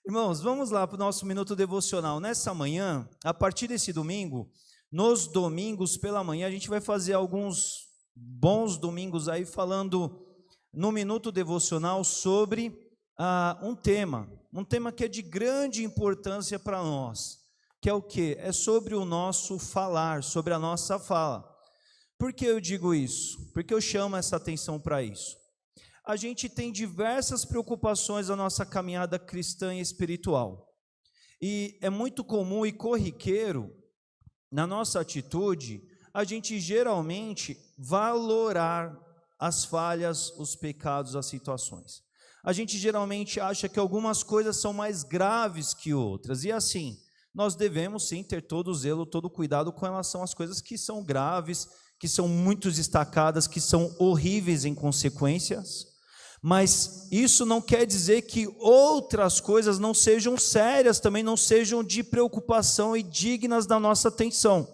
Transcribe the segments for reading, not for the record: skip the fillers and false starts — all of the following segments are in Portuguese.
Irmãos, vamos lá para o nosso minuto devocional. Nessa manhã, a partir desse domingo, nos domingos pela manhã, a gente vai fazer alguns bons domingos aí falando no minuto devocional sobre um tema que é de grande importância para nós, que é o quê? É sobre o nosso falar, sobre a nossa fala. Por que eu digo isso? Por que eu chamo essa atenção para isso? A gente tem diversas preocupações na nossa caminhada cristã e espiritual. E é muito comum e corriqueiro, na nossa atitude, a gente geralmente valorar as falhas, os pecados, as situações. A gente geralmente acha que algumas coisas são mais graves que outras. E assim, nós devemos sim ter todo o zelo, todo o cuidado com relação às coisas que são graves, que são muito destacadas, que são horríveis em consequências. Mas isso não quer dizer que outras coisas não sejam sérias, também não sejam de preocupação e dignas da nossa atenção.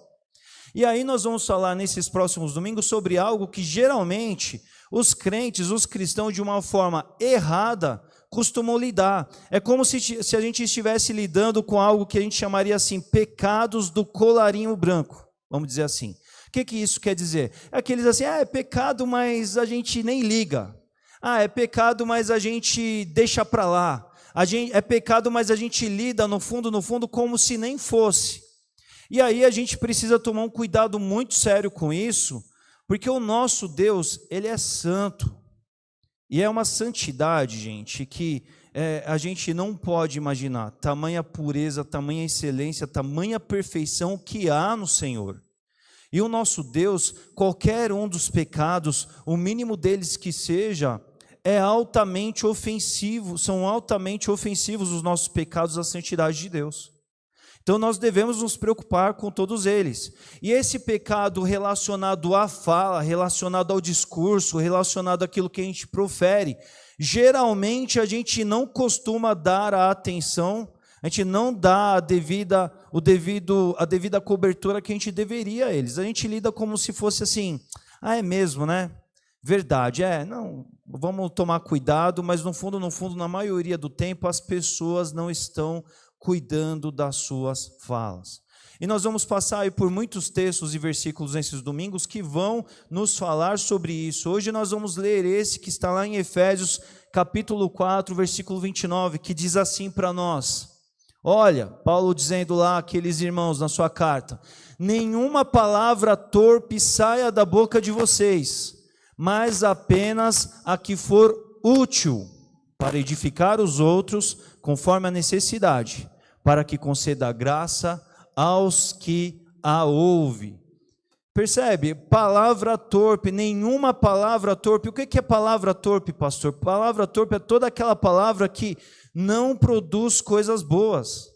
E aí nós vamos falar nesses próximos domingos sobre algo que geralmente os crentes, os cristãos, de uma forma errada, costumam lidar. É como se a gente estivesse lidando com algo que a gente chamaria assim, pecados do colarinho branco, vamos dizer assim. O que isso quer dizer? É aqueles assim, é pecado, mas a gente nem liga. É pecado, mas a gente deixa para lá. É pecado, mas a gente lida no fundo, como se nem fosse. E aí a gente precisa tomar um cuidado muito sério com isso, porque o nosso Deus, Ele é santo. E é uma santidade, gente, que a gente não pode imaginar. Tamanha pureza, tamanha excelência, tamanha perfeição que há no Senhor. E o nosso Deus, qualquer um dos pecados, o mínimo deles que seja, é altamente ofensivo, são altamente ofensivos os nossos pecados à santidade de Deus. Então nós devemos nos preocupar com todos eles. E esse pecado relacionado à fala, relacionado ao discurso, relacionado àquilo que a gente profere, geralmente a gente não costuma dar a atenção, a gente não dá a devida cobertura que a gente deveria a eles. A gente lida como se fosse assim, é mesmo, né? Verdade, não, vamos tomar cuidado, mas no fundo, na maioria do tempo, as pessoas não estão cuidando das suas falas. E nós vamos passar aí por muitos textos e versículos nesses domingos que vão nos falar sobre isso. Hoje nós vamos ler esse que está lá em Efésios, capítulo 4, versículo 29, que diz assim para nós. Olha, Paulo dizendo lá àqueles irmãos na sua carta, nenhuma palavra torpe saia da boca de vocês, mas apenas a que for útil para edificar os outros conforme a necessidade, para que conceda graça aos que a ouvem. Percebe? Palavra torpe, nenhuma palavra torpe. O que é palavra torpe, pastor? Palavra torpe é toda aquela palavra que não produz coisas boas.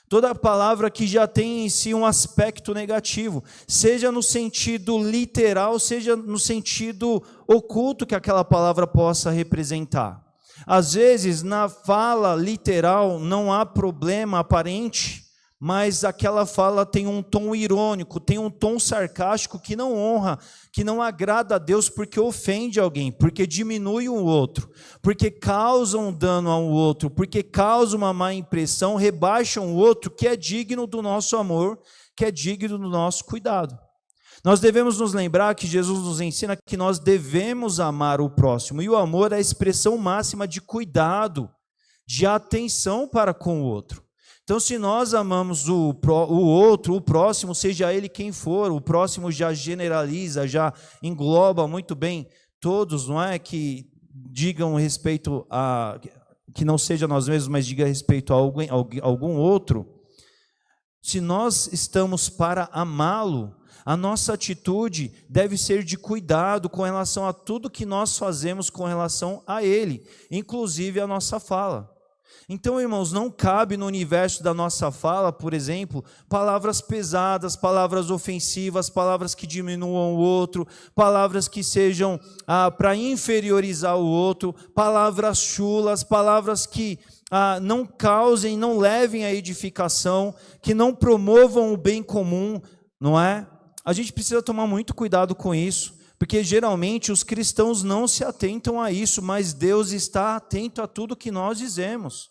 Toda palavra que já tem em si um aspecto negativo, seja no sentido literal, seja no sentido oculto que aquela palavra possa representar. Às vezes, na fala literal, não há problema aparente, mas aquela fala tem um tom irônico, tem um tom sarcástico que não honra, que não agrada a Deus porque ofende alguém, porque diminui o outro, porque causa um dano ao outro, porque causa uma má impressão, rebaixa o outro que é digno do nosso amor, que é digno do nosso cuidado. Nós devemos nos lembrar que Jesus nos ensina que nós devemos amar o próximo, e o amor é a expressão máxima de cuidado, de atenção para com o outro. Então, se nós amamos o outro, o próximo, seja ele quem for, o próximo já generaliza, já engloba muito bem todos, não é? Que digam respeito a, que não seja nós mesmos, mas diga respeito a algum outro. Se nós estamos para amá-lo, a nossa atitude deve ser de cuidado com relação a tudo que nós fazemos com relação a ele, inclusive a nossa fala. Então, irmãos, não cabe no universo da nossa fala, por exemplo, palavras pesadas, palavras ofensivas, palavras que diminuam o outro, palavras que sejam para inferiorizar o outro, palavras chulas, palavras que não causem, não levem à edificação, que não promovam o bem comum, não é? A gente precisa tomar muito cuidado com isso, porque geralmente os cristãos não se atentam a isso, mas Deus está atento a tudo que nós dizemos.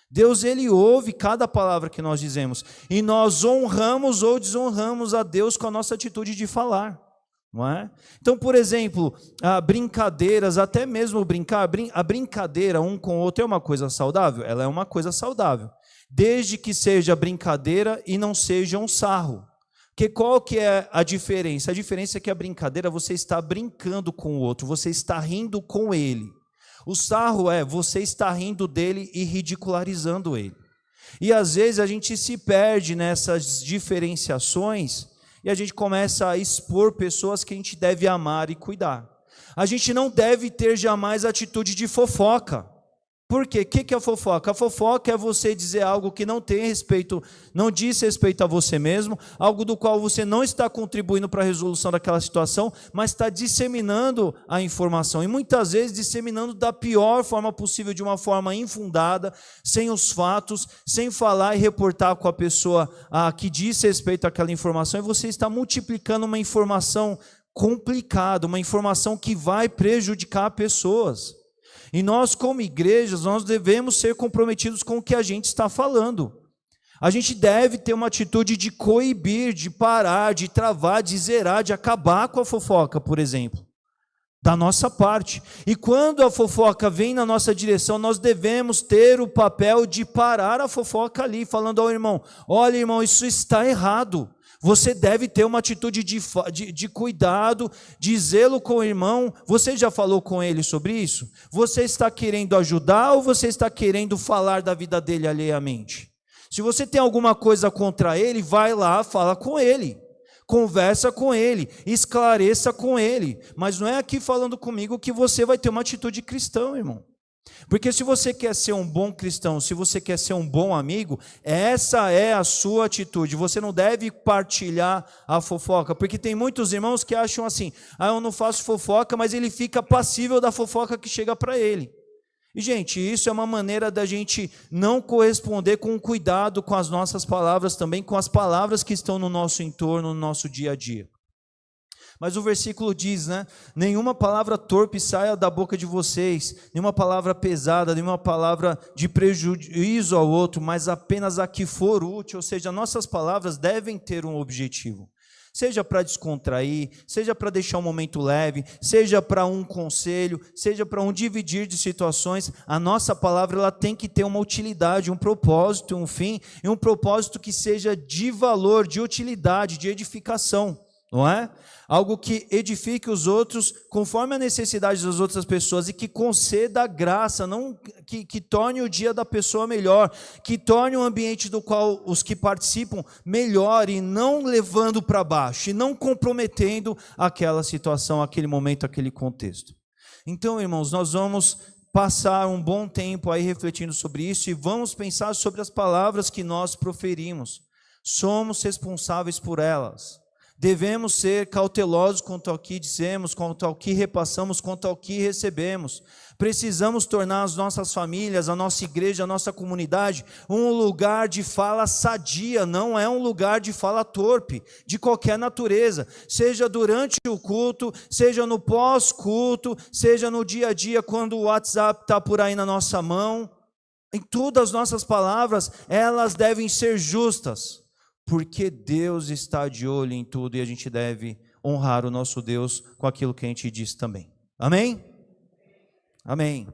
Deus, ele ouve cada palavra que nós dizemos. E nós honramos ou desonramos a Deus com a nossa atitude de falar. Não é? Então, por exemplo, brincadeiras, até mesmo brincar, a brincadeira um com o outro é uma coisa saudável? Ela é uma coisa saudável. Desde que seja brincadeira e não seja um sarro. Porque qual que é a diferença? A diferença é que a brincadeira você está brincando com o outro, você está rindo com ele. O sarro é você está rindo dele e ridicularizando ele. E às vezes a gente se perde nessas diferenciações e a gente começa a expor pessoas que a gente deve amar e cuidar. A gente não deve ter jamais atitude de fofoca. Por quê? O que é a fofoca? A fofoca é você dizer algo que não tem respeito, não diz respeito a você mesmo, algo do qual você não está contribuindo para a resolução daquela situação, mas está disseminando a informação, e muitas vezes disseminando da pior forma possível, de uma forma infundada, sem os fatos, sem falar e reportar com a pessoa que diz respeito àquela informação, e você está multiplicando uma informação complicada, uma informação que vai prejudicar pessoas. E nós, como igrejas, nós devemos ser comprometidos com o que a gente está falando. A gente deve ter uma atitude de coibir, de parar, de travar, de zerar, de acabar com a fofoca, por exemplo, da nossa parte. E quando a fofoca vem na nossa direção, nós devemos ter o papel de parar a fofoca ali, falando ao irmão: olha, irmão, isso está errado. Você deve ter uma atitude de cuidado, de zelo com o irmão. Você já falou com ele sobre isso? Você está querendo ajudar ou você está querendo falar da vida dele alheiamente? Se você tem alguma coisa contra ele, vai lá, fala com ele. Conversa com ele, esclareça com ele. Mas não é aqui falando comigo que você vai ter uma atitude cristã, irmão. Porque se você quer ser um bom cristão, se você quer ser um bom amigo, essa é a sua atitude. Você não deve partilhar a fofoca, porque tem muitos irmãos que acham assim: eu não faço fofoca, mas ele fica passível da fofoca que chega para ele. E gente, isso é uma maneira da gente não corresponder com cuidado com as nossas palavras, também com as palavras que estão no nosso entorno, no nosso dia a dia. Mas o versículo diz, né? Nenhuma palavra torpe saia da boca de vocês, nenhuma palavra pesada, nenhuma palavra de prejuízo ao outro, mas apenas a que for útil. Ou seja, nossas palavras devem ter um objetivo. Seja para descontrair, seja para deixar um momento leve, seja para um conselho, seja para um dividir de situações, a nossa palavra ela tem que ter uma utilidade, um propósito, um fim, e um propósito que seja de valor, de utilidade, de edificação. Não é? Algo que edifique os outros conforme a necessidade das outras pessoas e que conceda a graça, não que torne o dia da pessoa melhor, que torne o ambiente do qual os que participam melhor e não levando para baixo, e não comprometendo aquela situação, aquele momento, aquele contexto. Então, irmãos, nós vamos passar um bom tempo aí refletindo sobre isso e vamos pensar sobre as palavras que nós proferimos. Somos responsáveis por elas. Devemos ser cautelosos quanto ao que dizemos, quanto ao que repassamos, quanto ao que recebemos. Precisamos tornar as nossas famílias, a nossa igreja, a nossa comunidade, um lugar de fala sadia, não é um lugar de fala torpe, de qualquer natureza. Seja durante o culto, seja no pós-culto, seja no dia a dia, quando o WhatsApp está por aí na nossa mão. Em todas as nossas palavras, elas devem ser justas. Porque Deus está de olho em tudo e a gente deve honrar o nosso Deus com aquilo que a gente diz também. Amém? Amém.